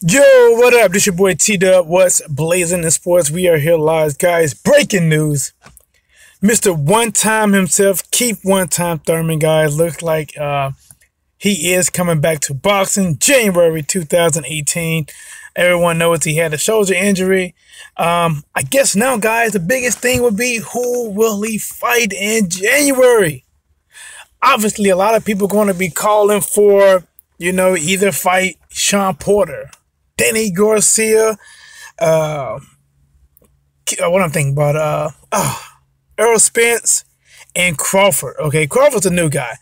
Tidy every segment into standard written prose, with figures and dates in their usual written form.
Yo, what up? This your boy T-Dub. What's blazing in sports? We are here live, guys. Breaking news. Mr. One Time himself, Keith One Time Thurman, guys. Looks like he is coming back to boxing January 2018. Everyone knows he had a shoulder injury. I guess now, guys, the biggest thing would be who will he fight in January? Obviously, a lot of people going to be calling for, either fight Sean Porter, Danny Garcia, what I'm thinking about, Errol Spence, and Crawford. Okay, Crawford's a new guy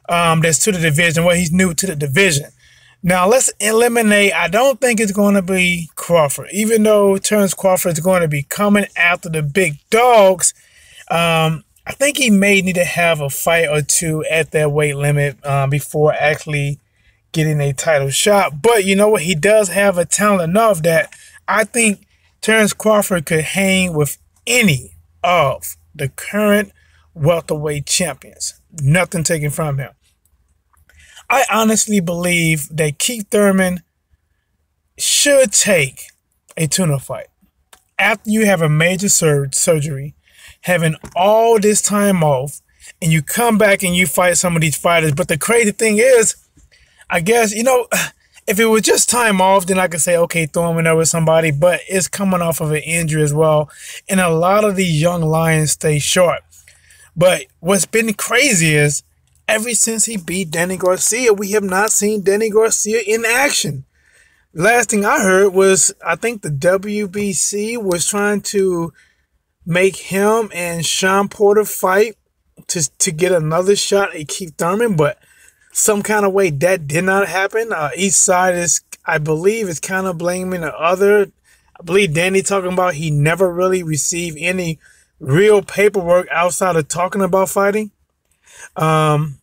that's to the division. Well, he's new to the division. Now, let's eliminate, I don't think it's going to be Crawford. Even though Terrence Crawford is going to be coming after the big dogs, I think he may need to have a fight or two at that weight limit before actually getting a title shot. But you know what? He does have a talent enough that I think Terrence Crawford could hang with any of the current welterweight champions. Nothing taken from him. I honestly believe that Keith Thurman should take a tuna fight. After you have a major surgery, having all this time off, and you come back and you fight some of these fighters. But the crazy thing is, I guess, if it was just time off, then I could say, okay, throw him in there with somebody. But it's coming off of an injury as well. And a lot of these young lions stay short. But what's been crazy is, ever since he beat Danny Garcia, we have not seen Danny Garcia in action. Last thing I heard was, I think the WBC was trying to make him and Sean Porter fight to get another shot at Keith Thurman, but some kind of way that did not happen. Each side is, I believe, is kind of blaming the other. I believe Danny talking about he never really received any real paperwork outside of talking about fighting. Errol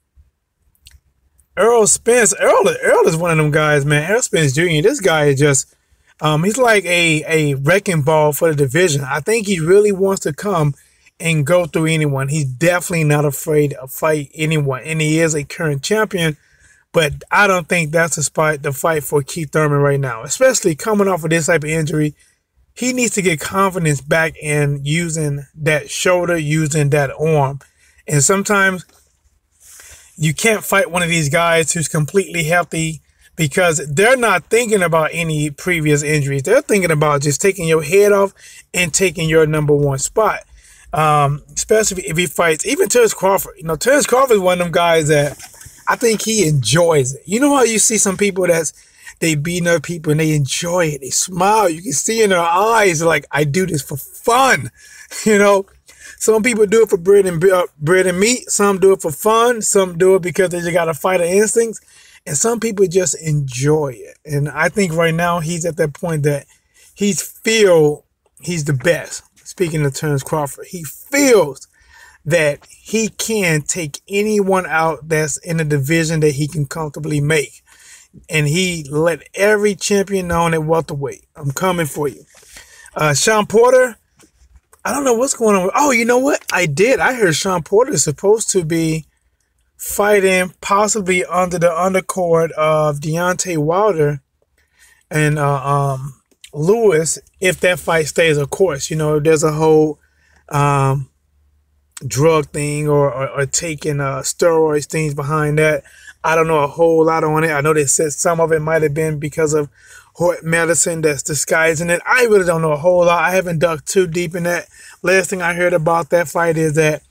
Spence, Errol is one of them guys, man. Errol Spence Jr., this guy is just, he's like a wrecking ball for the division. I think he really wants to come and go through anyone. He's definitely not afraid to fight anyone, and he is a current champion. But I don't think that's the fight for Keith Thurman right now, especially coming off of this type of injury. He needs to get confidence back in using that shoulder, using that arm. And sometimes you can't fight one of these guys who's completely healthy because they're not thinking about any previous injuries. They're thinking about just taking your head off and taking your number one spot. Especially if he fights, even Terrence Crawford. Terrence Crawford is one of them guys that I think he enjoys it. You know how you see some people they beating up people and they enjoy it. They smile. You can see in their eyes like, I do this for fun. Some people do it for bread and meat. Some do it for fun. Some do it because they just got a fighter instincts. And some people just enjoy it. And I think right now he's at that point that he's the best. Speaking of Terrence Crawford, he feels that he can take anyone out that's in a division that he can comfortably make. And he let every champion know at welterweight, I'm coming for you. Sean Porter, I don't know what's going on. Oh, you know what? I heard Sean Porter is supposed to be fighting possibly under the undercard of Deontay Wilder and Lewis, if that fight stays, of course. If there's a whole drug thing or taking steroids things behind that, I don't know a whole lot on it. I know they said some of it might have been because of Hort medicine that's disguising it. I really don't know a whole lot. I haven't dug too deep in that. Last thing I heard about that fight is that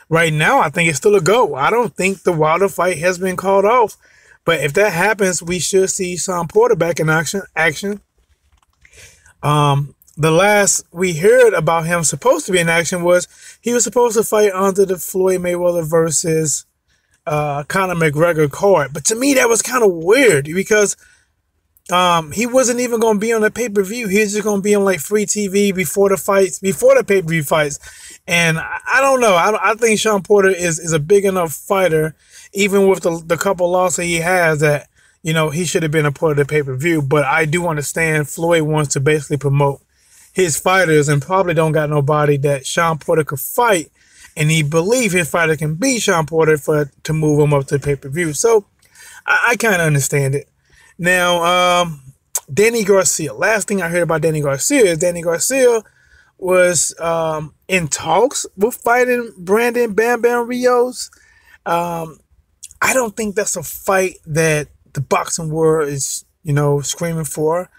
right now I think it's still a go. I don't think the Wilder fight has been called off. But if that happens, we should see Sean Porter back in action. The last we heard about him supposed to be in action was he was supposed to fight under the Floyd Mayweather versus Conor McGregor card. But to me, that was kind of weird because he wasn't even going to be on the pay-per-view. He was just going to be on like free TV before the fights, before the pay-per-view fights. And I don't know. I think Sean Porter is a big enough fighter, even with the couple losses he has, that he should have been a part of the pay-per-view. But I do understand Floyd wants to basically promote his fighters and probably don't got nobody that Sean Porter could fight. And he believes his fighter can beat Sean Porter to move him up to the pay-per-view. So I kind of understand it. Now, Danny Garcia. Last thing I heard about Danny Garcia is Danny Garcia was in talks with fighting Brandon Bam Bam Rios. I don't think that's a fight that the boxing world is, screaming for.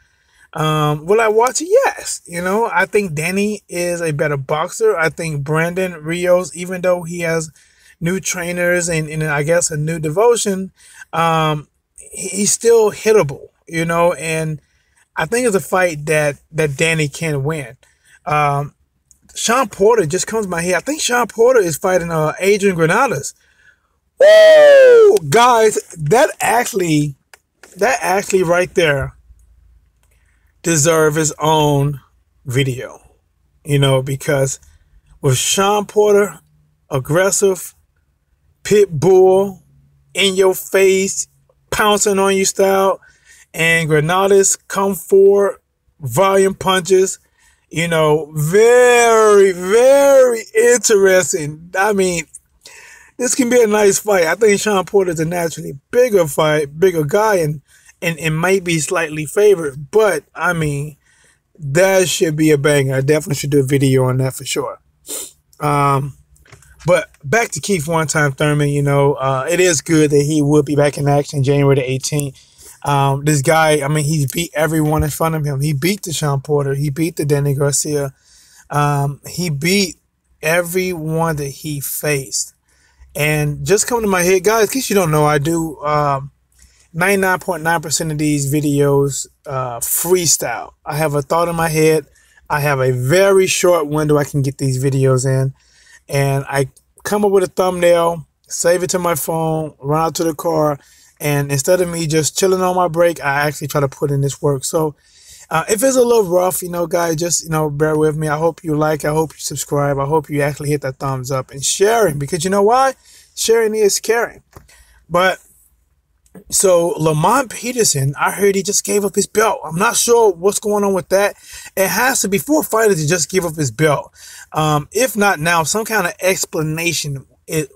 Will I watch it? Yes. I think Danny is a better boxer. I think Brandon Rios, even though he has new trainers and I guess a new devotion, he's still hittable, and I think it's a fight that Danny can win. Sean Porter just comes to my head. I think Sean Porter is fighting Adrian Granados. Woo! Guys, that actually right there deserve his own video, because with Sean Porter, aggressive, pit bull, in your face, pouncing on you style, and Granados come forward, volume punches, very, very interesting. I mean, this can be a nice fight. I think Sean Porter is a naturally bigger guy, and might be slightly favored. But, I mean, that should be a banger. I definitely should do a video on that for sure. But back to Keith One Time Thurman, it is good that he will be back in action January the 18th. This guy, I mean, he's beat everyone in front of him. He beat the Sean Porter. He beat the Danny Garcia. He beat everyone that he faced. And just come to my head, guys, in case you don't know, I do 99.9% of these videos freestyle. I have a thought in my head. I have a very short window I can get these videos in. And I come up with a thumbnail, save it to my phone, run out to the car, and instead of me just chilling on my break, I actually try to put in this work. So if it's a little rough, guys, just, bear with me. I hope you like, I hope you subscribe. I hope you actually hit that thumbs up and sharing, because you know why? Sharing is caring. But so Lamont Peterson, I heard he just gave up his belt. I'm not sure what's going on with that. It has to be for a fighter to just give up his belt. If not now, some kind of explanation it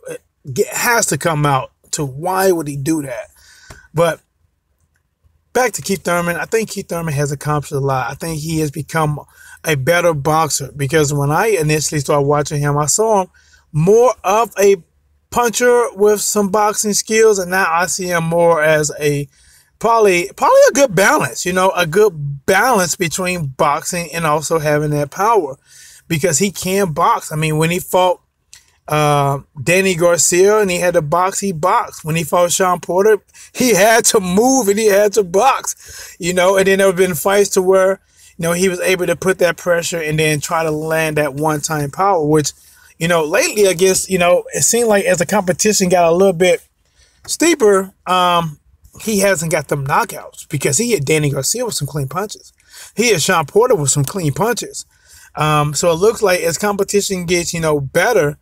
has to come out to why would he do that. But back to Keith Thurman. I think Keith Thurman has accomplished a lot. I think he has become a better boxer, because when I initially started watching him, I saw him more of a puncher with some boxing skills, and now I see him more as a probably a good balance, a good balance between boxing and also having that power, because he can box. I mean, when he fought Danny Garcia and he had to box, he boxed. When he fought Sean Porter, he had to move and he had to box, and then there have been fights to where, he was able to put that pressure and then try to land that one-time power, which, lately, I guess, it seemed like as the competition got a little bit steeper, he hasn't got them knockouts, because he hit Danny Garcia with some clean punches. He hit Sean Porter with some clean punches. So it looks like as competition gets, better,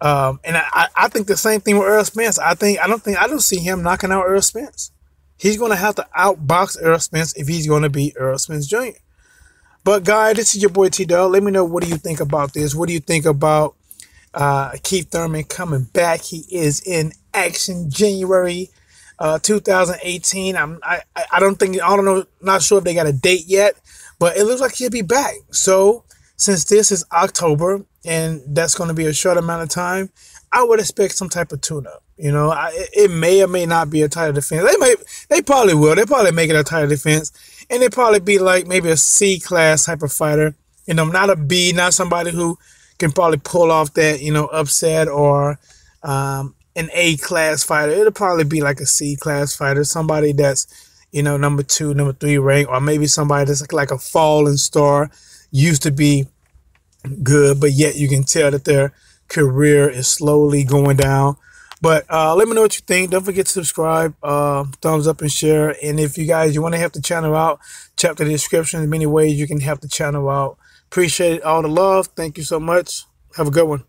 and I think the same thing with Earl Spence. I don't see him knocking out Earl Spence. He's going to have to outbox Earl Spence if he's going to beat Earl Spence Jr. But guys, this is your boy T-Dog. Let me know, what do you think about this? What do you think about Keith Thurman coming back? He is in action January 2018. Not sure if they got a date yet, but it looks like he'll be back. So since this is October and that's going to be a short amount of time, I would expect some type of tune-up. It may or may not be a title defense. They probably will. They probably make it a title defense, and they probably be like maybe a C-class type of fighter. Not a B, not somebody who can probably pull off that, upset, or an A-class fighter. It'll probably be like a C-class fighter, somebody that's, number 2, number 3 rank, or maybe somebody that's like a fallen star, used to be good, but yet you can tell that their career is slowly going down. But let me know what you think. Don't forget to subscribe, thumbs up, and share. And if you want to help the channel out, check the description. There's many ways you can help the channel out. Appreciate all the love. Thank you so much. Have a good one.